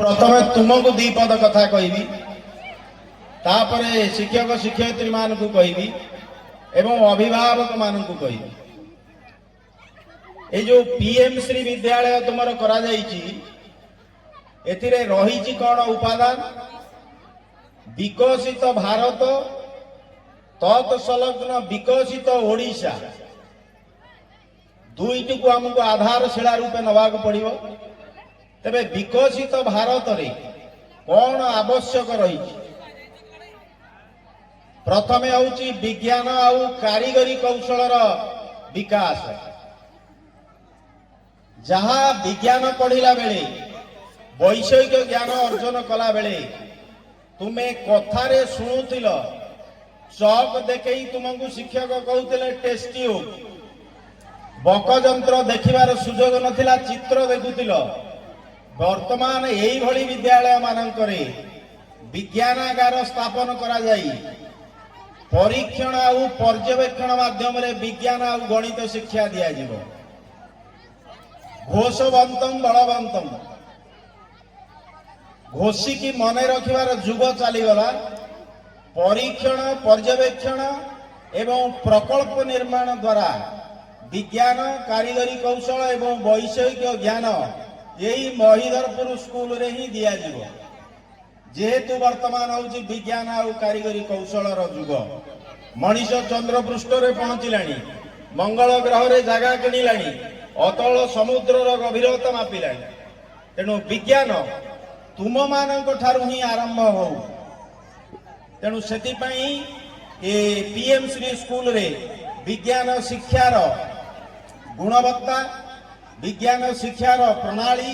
प्रथम तुमको दी पद कथा कहबी तापरे शिक्षक शिक्षयित्री मान को कहबी एवं अभिभावक मान को कहबी ए जो पीएम श्री विद्यालय तुमर करा जाइछि एथिरे रहिछि कोन उपादान विकसित भारत तत्संलग्न विकसित ओडिशा दुईटी को हमको आधारशिला रूपे नवाक पड़िबो। तेबे विकसित भारत रे कौन आवश्यक रही प्रथमे होउची विज्ञान आउ कारीगरी कौशलर विकास। जहाँ विज्ञान पढ़िला बेले वैषयिक ज्ञान अर्जन कला बेले तुम्हें कथारे शुणुथिल चक देखई तुमको शिक्षक कहते टेस्ट ट्यूब बक जंत्र देखिबार सुजोग नथिला चित्र देखुथिल। वर्तमान यही भली विद्यालय मानकरे विज्ञानागार स्थापन करा जाई परीक्षण आउ पर्यवेक्षण माध्यम रे विज्ञान आउ गणित शिक्षा दिया जिवो। घोषवंतम बलवंतम घोषिकी मने रखिबार जुग चलीगला। परीक्षण पर्यवेक्षण एवं प्रकल्प निर्माण द्वारा विज्ञान कारीगरी कौशल एवं वैषयिक ज्ञान यही महिधरपुर स्कूल रे ही दिया जिवो। जेहेतु वर्तमान होउची विज्ञान आउ कारीगरी कौशलर जुग। मनीष चंद्र पृष्ठ रे पहुंचिलाणी मंगल ग्रह रे जगह किनिलाणी अतल समुद्रर गभीरता मापिलाणी। तेणु विज्ञान तुम मानक ठारू ही आरंभ हो। तेणु सेति पई ए पीएम श्री स्कूल रे विज्ञान शिक्षार गुणवत्ता विज्ञान शिक्षार प्रणाली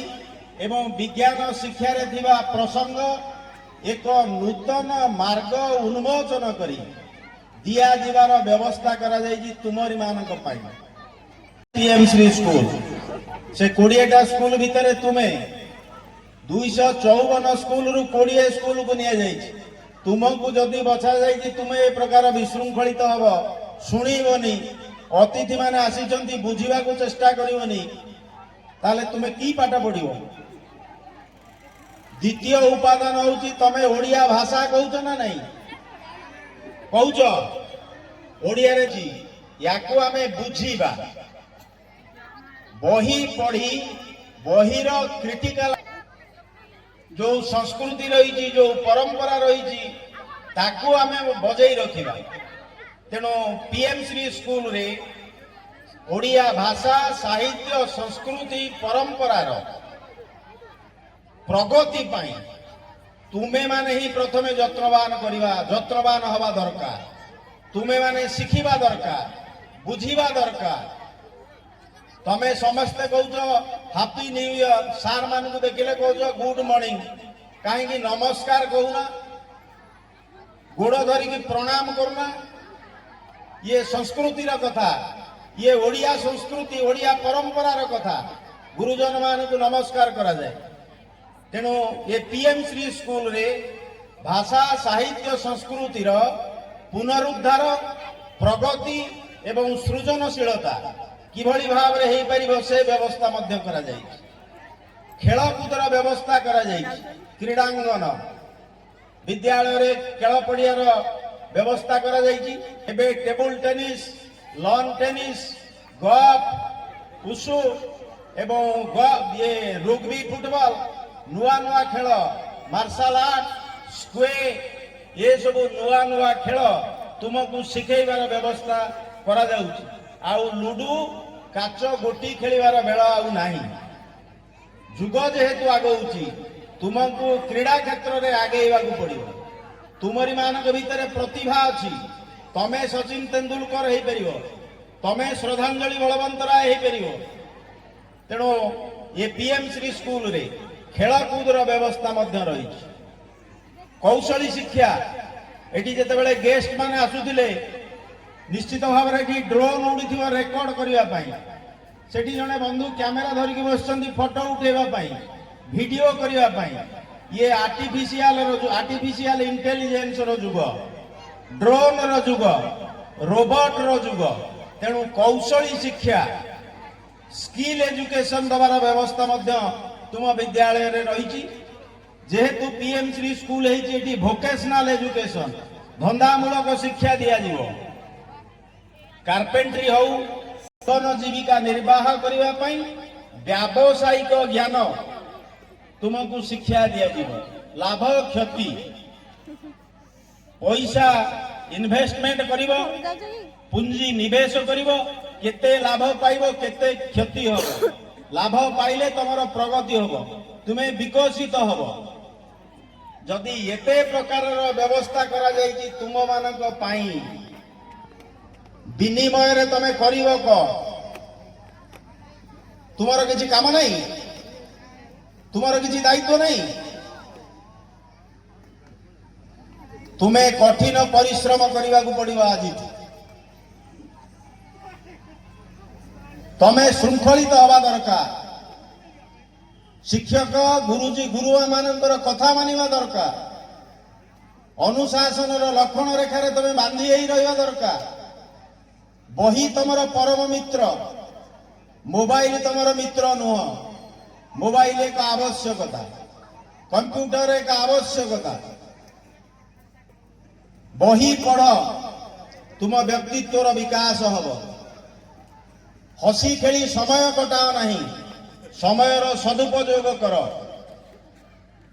एवं विज्ञान शिक्षारे थिबा प्रसंग एक नूतन मार्ग उन्मोचन करी दिया जिबार व्यवस्था करा जायछि तुमरी मानक पाई। पीएम श्री स्कूल से 20टा स्कूल भितरे तुमे 254 स्कूल रु 20 स्कूल को निया जायछि। तुमको जदि बचा जायछि तुमे ए प्रकार विशृंखलित हबो सुनिबोनी अतिथि माने आसीचंती बुझिबा को चेष्टा करिवोनी ताले तुमे की पाठ पढ़िबो। द्वितीय उपादान होउची तमे ओडिया भाषा कहउछ ना नहीं कहउछ ओडिया रे जी याको आमे बुझिबा बही पढ़ी बहीर क्रिटिकल जो संस्कृति रही जो परंपरा रही ताकू आमे बजाई रखिबा। तेणु पीएम श्री स्कूल रे ओडिया भाषा साहित्य संस्कृति परंपरार प्रगति पाई तुमे माने ही प्रथमे जत्नवान हवा दरकार। तुमे माने शिखिबा दरकार बुझिबा दरकार। तमे समस्ते कहूछ हैप्पी न्यू ईयर सार मान को देखिले कहूछ गुड मॉर्निंग कहीं नमस्कार कहूना गोड़ धरिकी प्रणाम करना। ये संस्कृतिर कथा ये ओडिया संस्कृति ओडिया परंपरार कथा गुरुजन मान को नमस्कार करा जाए। तेणु ये पीएम श्री स्कूल रे भाषा साहित्य संस्कृतिर पुनरुद्धार प्रगति एवं सृजनशीलता किभली भाव रे हेई परिबो से व्यवस्था मध्य करा जाय। खेलकूदर व्यवस्था करा जाय। क्रीडांगन विद्यालय रे खेल पड़ियार व्यवस्था करा जायछि। एबे table tennis lawn tennis golf wushu एवं ये रुग्बी फुटबॉल नुआ नुआ खेल मार्शल आर्ट स्क्वे ये सब नुआ नुआ खेल तुमको शिखेबार व्यवस्था करा जाउछि। आउ लुडू काच गोटी खेलिबार बेला आउ नाही। जुग जेहेतु आगौछि तुमको क्रीड़ा क्षेत्र रे आगेइबाकू पड़िबो। तुमरी मानक भितर प्रतिभा अछि तमे सचिन तेंदुलकर हेई परिबो तमे श्रद्धांजलि बलवंत राय हेई परिबो। तेणु ये पीएम श्री स्कूल रे खेलकूदर व्यवस्था मध्य रही। कौशली शिक्षा एटी जेतेबेले गेस्ट माने आसुथिले निश्चित भाव में ड्रोन उड़ी रेकर्ड करने सेठी जने बंधु कैमेरा धरिकी बसचंदी फोटो उठेबाई वीडियो करने ये आर्टिफिशियल इंटेलिजेंस रो जुग ड्रोन रो जुग रोबोट रो जुग। तेणु कौशली शिक्षा स्किल एजुकेशन दबार व्यवस्था तुम विद्यालय रे रही। जेहेतु पीएम श्री स्कूल है भोकेशनल एजुकेशन धंदामूलक शिक्षा दिया जीवो कार्पेंट्री हो नूतन जीविका निर्वाह करने पाई व्यावसायिक ज्ञान तुमको शिक्षा दिया जीवो लाभ क्षति पैसा इन्वेस्टमेंट करिवो पुंजी निवेश करिवो केते लाभ पाइबो केते क्षति हो लाभ पाइले तुमर प्रगति हो तुम्हें विकसित हो जदि एते प्रकार व्यवस्था करा जायछि तुम मानक पाई विनिमय रे तमे करिवो को तुमर किछि काम नहीं तुमर किछि दायित्व नहीं तुम्हें कठिन परिश्रम करने को पड़ो आज तमें श्रृंखलित हवा दरकार शिक्षक गुरुजी गुरु मानकर कथा मानिबा दरकार अनुशासन लक्षण रेखार तमें बांधी रहा दरकार बही तुमर परम मित्र मोबाइल तुमर मित्र नुह मोबाइल एक आवश्यकता कंप्यूटर एक आवश्यकता बही पढ़ तुम व्यक्तित्वर विकास हम हसी खेली समय कटाओ नहीं समयर सदुपयोग कर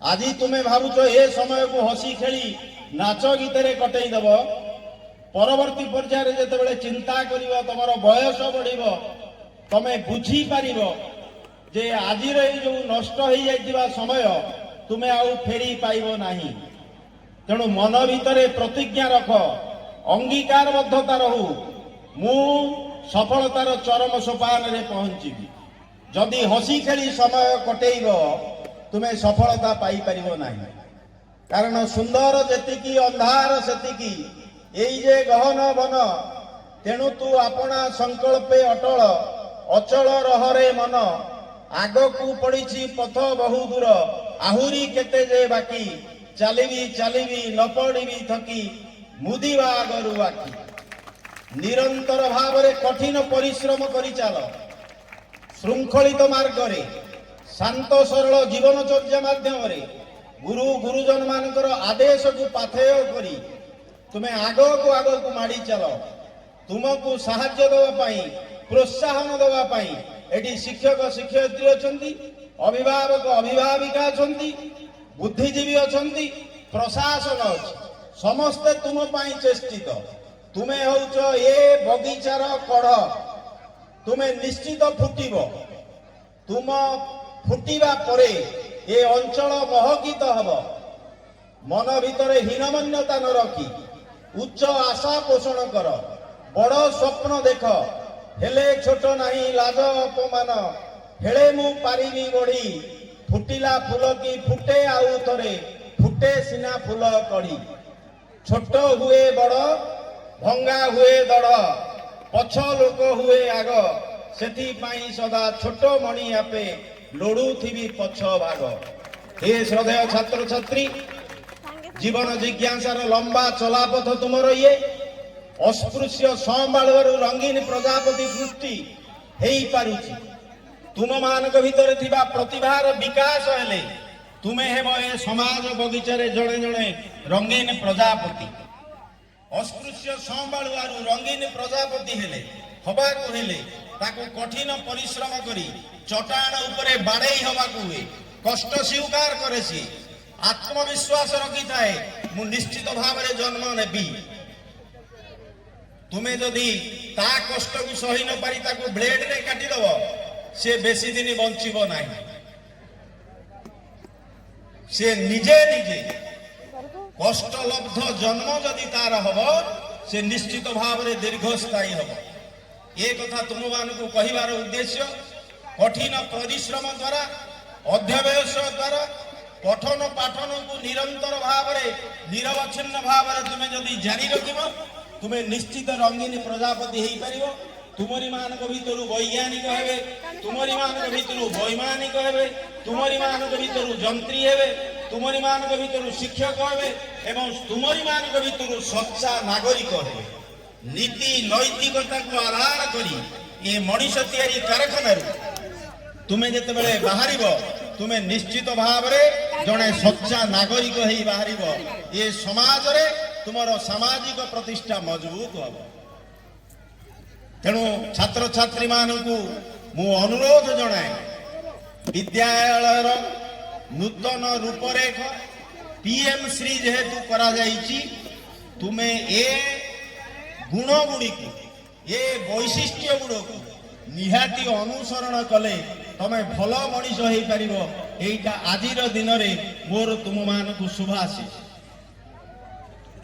आज तुम्हें भावुच ए समय को हसी खेली नाच गीत कटई दब परवर्ती पर्यायर जिते चिंता कर तुम बयस बढ़ तमें बुझी पार जे आज जो नष्ट हो जाइथिबा समय तुम्हें आउ फेरी पाइब नहीं तेणु मन भितर प्रतिज्ञा रख अंगीकारबद्धता रहू मु सफलतार चरम सोपान रे पहुंचीबी जदि हसी खेली समय कटेइब तुम्हें सफलता पाई परिबो नहीं कारण सुंदर जेतिकी अंधार सेतिकी एई जे गहन बन तेणु तू अपना संकल्पे अटल अचल रहरे मन आगकू पड़ीछि पथ बहु दूर आहुरी केते जे बाकी चलिबी चलिबी न पड़िबी थकी मुदिबा आगरु आखि निरंतर भाव में कठिन परिश्रम करि चाल श्रृंखलित मार्ग रे शांत सरल जीवनचर्या माध्यम रे गुरु गुरुजन मानकर आदेश को पाथेय करी तुम्हें आग को माड़ी चल तुमको साहाय्य देवाई प्रोत्साहन देवाई एटी शिक्षक शिक्षयित्री अछंती अभिभावक अभिभाविका अछंती बुद्धिजीवी अछंती प्रशासन अछि समस्ते तुम पाई चेष्टित तुम्हें होच ए बगीचार कढ़ तुम्हें निश्चित फुटिब तुम फुटिबा परे ए अंचल महकित हब मन भितर हीनमन्यता न रखी उच्च आशा पोषण कर बड़ स्वप्न देख हेले छोट नहीं लाज अपमान हेले मु पारिबी गढ़ी फुटिला फूल की फुटे आउ थरे फुटे सिना फूल कढ़ी छोट हुए बड़ भंगा हुए दड़ पछ लोक हुए आग सेथि पाई सदा छोट मणि आपे लोड़ुथिबी पछ भाग हे श्रद्धेय छात्र छात्री जीवन जिज्ञासार लंबा चलापथ तुमर ये अस्पृश्य संबाळवर रंगीन प्रजापति सृष्टि हेई पारुछि तुम मानक भितर थिबा प्रतिभार विकास हेले तुमे हेबो ए समाज बगीचारे जणे जणे रंगीन प्रजापति अस्पृश्य संबाळुआरु रंगीन प्रजापति हेले हबाकु हेले ताकु कठिन परिश्रम करी चटाण उपरे बाड़ेई हबाकु हुए कष्ट स्वीकार करे सी आत्मविश्वास रखी थाए मु निश्चित भाव में जन्म नेबी तुम्हें जदि ता कष्ट को सही न पारी ताकु ब्लेड रे काटी दब से बेसी दिन बंचिब नाही से निजे निजे कष्टलब्ध जन्म जदि तार हब से निश्चित भाव में दीर्घस्थायी हब ये कथा तुम मानकु कहिबार उद्देश्य कठिन परिश्रम द्वारा अध्यवसाय द्वारा पठन पाठन को निरंतर भाव में निरवच्छिन्न भाव में तुम्हें जदि जारी रखिब तुम्हें निश्चित रंगीन प्रजापति हो पार तुमरी मान भर वैज्ञानिक हे तुमरी मान भर वैमानिक हे तुमरी मान भर जंत्री हे तुमरी मान भर शिक्षक हे एवं तुमरी मान भर सच्चा नागरिक हे नीति नैतिकता को आधार करी ये मनीष तैयारी कारखाना तुम्हें जिते बाहर तुमे निश्चित भाव रे जड़े सच्चा नागरिक ही बाहर ये समाज रे तुमर सामाजिक प्रतिष्ठा मजबूत हम। तेणु छात्र छात्री मानू मु अनुरोध जनाए विद्यालय नूतन रूपरेख पीएम श्री जेहेतु करा जाइछि तुमे ए गुण गुड़ी ये वैशिष्ट्य गुड़ निहाती अनुसरण कले तमे भल मनीष हो पार। एटा आजिर दिन में मोर तुम मान को शुभाशीष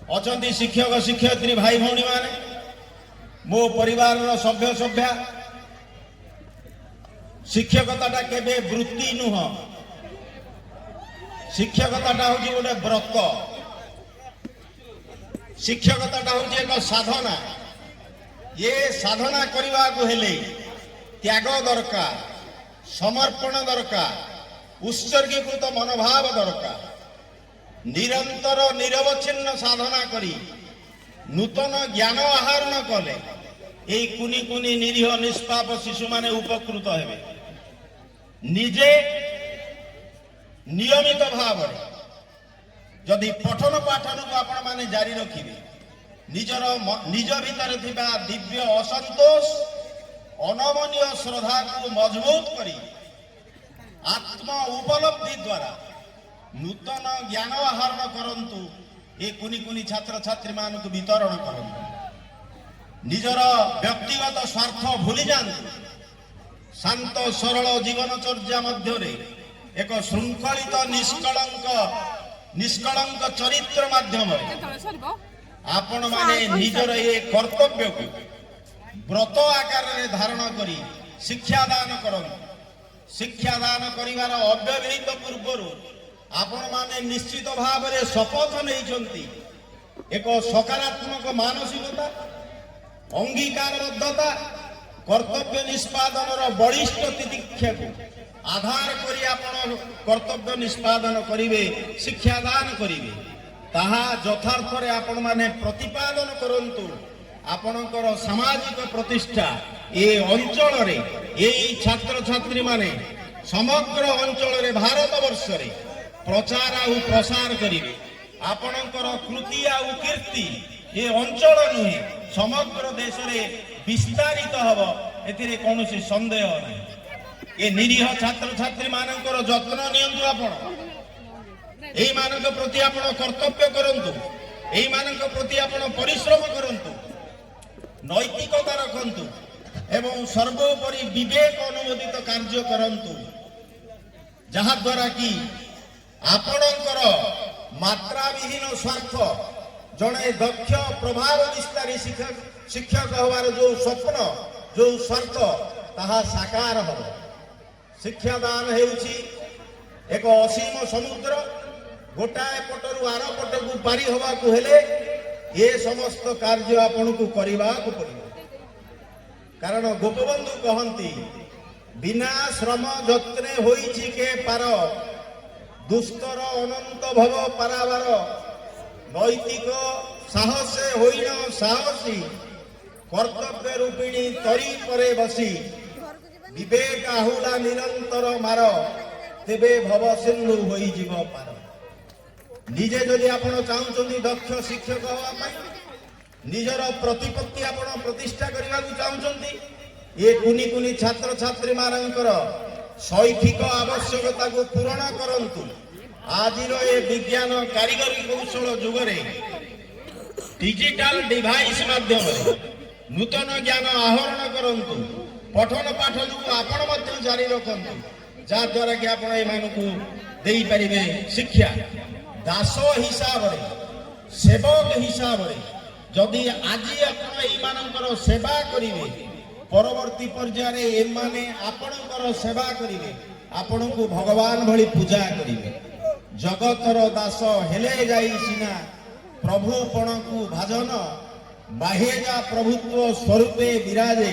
अच्छा शिक्षक शिक्षयित्री भाई भौणी माने मो परिवार सभ्य सभ्या शिक्षकता केबे वृत्ति नुह शिक्षकता हूँ गोटे व्रत शिक्षकता हूँ एक साधना ये साधना करने को हेले त्याग दरकार समर्पण दरकार उत्सर्गीकृत मनोभाव दरकार निरंतर निरवच्छिन्न साधना करी नूतन ज्ञान आहरण कले ये कुनी कुनी निरीह निष्पाप शिशु माने उपकृत हेबे। निजे नियमित भाव जदि पठन पाठन को आपण माने जारी रखिबे निजर निज भीतर थिबा दिव्य असंतोष अनमनीय श्रद्धा को मजबूत करी आत्म उपलब्धि द्वारा नूतन ज्ञान आहरण करंतु ये कुनी कुनी छात्र छात्री मान को वितरण करंतु निजर व्यक्तिगत स्वार्थ भूली जांतु शांत सरल जीवनचर्या मध्य एक श्रृंखलित निष्कलंक चरित्र माध्यम आपण माने निजर ये कर्तव्य को व्रत आकार धारण करी शिक्षादान करंतु। शिक्षादान करिवार अव्यवहित पूर्वर आपण माने निश्चित भाव में शपथ नहीं एक सकारात्मक मानसिकता अंगीकारबद्धता कर्तव्य निष्पादन बलिष्ठ तितिक्षा को आधार करी आपण कर्तव्य निष्पादन करिवे शिक्षादान करिवे ताहा यथार्थ रे आपण माने प्रतिपादन करंतु आपणकर सामाजिक प्रतिष्ठा ये अंचल रे ये छात्र छात्री माने समग्र अंचल रे भारत वर्ष रे प्रचार आउ प्रसार करिवे आपणकर कृति आउ कीर्ति ये अंचल नुहे समग्र देश रे विस्तारित हब एथिरे कोनोसी संदेह नहीं। ये निरीह छात्र छात्री मानकर जत्न नियंतु आपण एई मानक प्रति आपण कर्तव्य करंतु एई मानक प्रति आपण परिश्रम करंतु नैतिकता रखंतु एवं सर्वोपरि विवेक अनुमोदित कार्य करंतु जहा द्वारा कि आपणकर मात्रा विहीन स्वार्थ जड़े दक्ष प्रभाव विस्तारी शिक्षक हवार जो स्वप्न जो स्वार्थ ताहा साकार हम। शिक्षादान हेउछि एक असीम समुद्र गोटाए पटरु आर पटकू पारी हवा को हेले ये समस्त कार्य आपन को करबा को पड़िबो कारण गोपबंधु कहंती बिना श्रम जत्ने होइछि के पार दुस्तर अनंत भव पारावार नैतिक साहस होइन साहसी कर्तव्य रूपिणी तरी परे बसी विवेक आहुला निरंतर मार तेबे भव सिंधु होई जीव पार। निजे जदि आपण चाहूचंती दक्ष शिक्षक हवा पाई निजर प्रतिपत्ति आपण प्रतिष्ठा करबा को चाहूचंती ये कुनी कुनी छात्र छात्री मानकर शैक्षिक आवश्यकता को पूर्ण करंतु। आजिर ये विज्ञान कारीगरी कौशल जुगरे डिजिटल डिवाइस माध्यम नूतन ज्ञान आहरण करंतु पठन पाठन को आपण मध्य जारी रखंतु जा द्वारा कि आपण ए मानकु देई परिबे शिक्षा दास हिसाब रे सेवक हिसाब रे जदि आजि आपण ए मानकर सेवा करिवे परवर्ती पर्याय रे ए माने आपणकर सेवा करिवे आपण को भगवान भली पूजा करिवे जगतर दास हेले जाई सिना प्रभुपण को भाजन बाहेजा प्रभुत्व स्वरूपे विराजे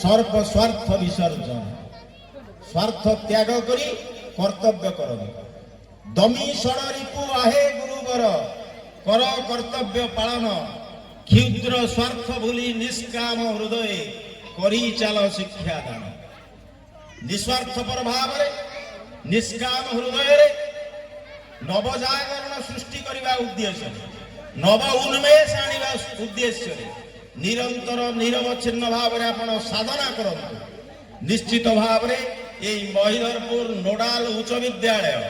सर्प स्वार्थ विसर्जन स्वार्थ त्याग करी कर्तव्य कर दमी षण रिपु आहे गुरुवर कर कर्तव्य पालन क्षुद्र स्वार्थ भूली निष्काम हृदय करी चाल शिक्षादान निस्वार्थ पर भाव ନିଷ୍କାମ ହୃଦୟରେ ନବଜାଗରଣ ସୃଷ୍ଟି କରିବା ଉଦ୍ଦେଶ୍ୟରେ, ନବ ଉନ୍ମେଷ ଆଣିବା ଉଦ୍ଦେଶ୍ୟରେ ନିରନ୍ତର ନିରବଚ୍ଛିନ୍ନ ଭାବରେ ଆପଣ ସାଧନା କରନ୍ତୁ। ନିଶ୍ଚିତ ଭାବରେ এই মহিধরপুর নোডাল উচ্চ বিদ্যালয়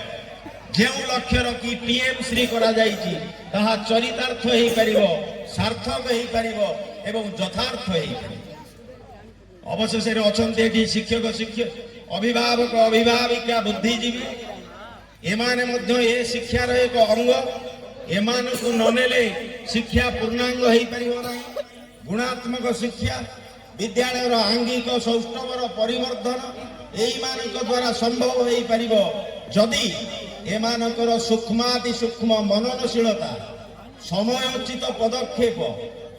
ଯେଉଁ ଲକ୍ଷ୍ୟ ରଖି PMଶ୍ରୀ କରାଯାଇଛି ତାହା ଚରିତାର୍ଥ ହେଇପାରିବ, ସାର୍ଥକ ହେଇପାରିବ ଏବଂ ଯଥାର୍ଥ ହେଇପାରିବ। ଅବଶେଷରେ ଅଛନ୍ତି ଏଠି ଶିକ୍ଷକ, ଅଭିଭାବକ, ଅଭିଭାବିକା, ବୁଦ୍ଧିଜୀବୀ। ଏମାନେ ମଧ୍ୟ ଏ ଶିକ୍ଷାର ଏକ ଅଙ୍ଗ। ଏମାନଙ୍କୁ ନ ନେଲେ ଶିକ୍ଷା ପୂର୍ଣ୍ଣାଙ୍ଗ ହେଇପାରିବ ନାହିଁ। ଗୁଣାତ୍ମକ ଶିକ୍ଷା, ବିଦ୍ୟାଳୟର ଆଙ୍ଗିକ ସୌଷ୍ଠବର ପରିବର୍ଦ୍ଧନ এইମାନଙ୍କ ଦ୍ୱାରା ସମ୍ଭବ ହେଇପାରିବ ଯଦି ଏମାନଙ୍କର ସୂକ୍ଷ୍ମାତି ସୂକ୍ଷ୍ମ ମନନଶୀଳତା, ସମୟୋଚିତ ପଦକ୍ଷେପ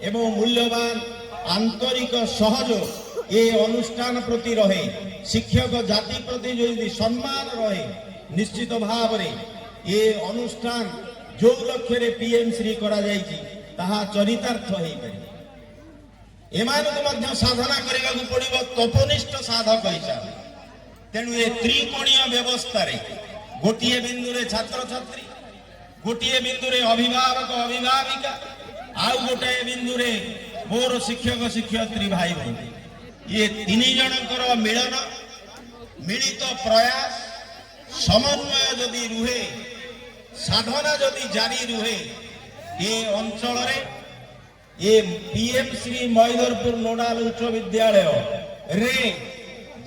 ଏବଂ ମୂଲ୍ୟବାନ ଆନ୍ତରିକ ସହଯୋଗ ଏ ଅନୁଷ୍ଠାନ ପ୍ରତି ରହେ। ଶିକ୍ଷକ ଜାତି ପ୍ରତି ଯଦି ସମ୍ମାନ ରହେ, ନିଶ୍ଚିତ ଭାବରେ ଏ ଅନୁଷ୍ଠାନ ଯେଉଁ ଲକ୍ଷ୍ୟରେ PMଶ୍ରୀ କରାଯାଇଛି ତାହା ଚରିତାର୍ଥ ହେଇପାରିବ। ଏମାନଙ୍କୁ ମଧ୍ୟ ସାଧନା କରିବାକୁ ପଡ଼ିବ ତପନିଷ୍ଠ ସାଧକ ହିସାବରେ। ତେଣୁ ଏ ତ୍ରିକୋଣୀୟ ବ୍ୟବସ୍ଥାରେ ଗୋଟିଏ ବିନ୍ଦୁରେ ଛାତ୍ରଛାତ୍ରୀ, ଗୋଟିଏ ବିନ୍ଦୁରେ ଅଭିଭାବକ ଅଭିଭାବିକା, ଆଉ ଗୋଟାଏ ବିନ୍ଦୁରେ ମୋର ଶିକ୍ଷକ ଶିକ୍ଷୟିତ୍ରୀ ଭାଇ ଭଉଣୀ, ଇଏ ତିନି ଜଣଙ୍କର ମିଳନ, ମିଳିତ ପ୍ରୟାସ, ସମନ୍ୱୟ ଯଦି ରୁହେ, ସାଧନା ଯଦି ଜାରି ରୁହେ, ଏ ଅଞ୍ଚଳରେ ଏ PMଶ୍ରୀ ମହିଧରପୁର ନୋଡାଲ ଉଚ୍ଚ ବିଦ୍ୟାଳୟରେ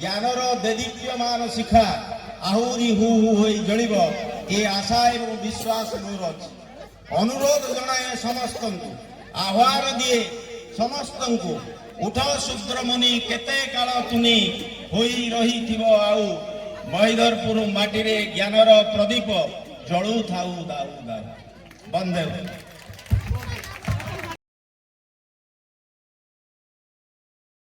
ଜ୍ଞାନର ଦେଦୀପ୍ୟମାନ ଶିଖା ଆହୁରି ହୁ ହୁ ହୋଇ ଜଳିବ, ଏ ଆଶା ଏବଂ ବିଶ୍ୱାସ ମୋର ଅଛି। ଅନୁରୋଧ ଜଣାଏ ସମସ୍ତଙ୍କୁ, ଆହ୍ୱାନ ଦିଏ ସମସ୍ତଙ୍କୁ, ଉଠ ଶୂଦ୍ରମୁନି କେତେ କାଳ ତୁନି ହୋଇ ରହିଥିବ ଆଉ, ମହିଧରପୁର ମାଟିରେ ଜ୍ଞାନର ପ୍ରଦୀପ ଜଳୁଥାଉ ଦାଉ ଦାଉ। ବନ୍ଦେ।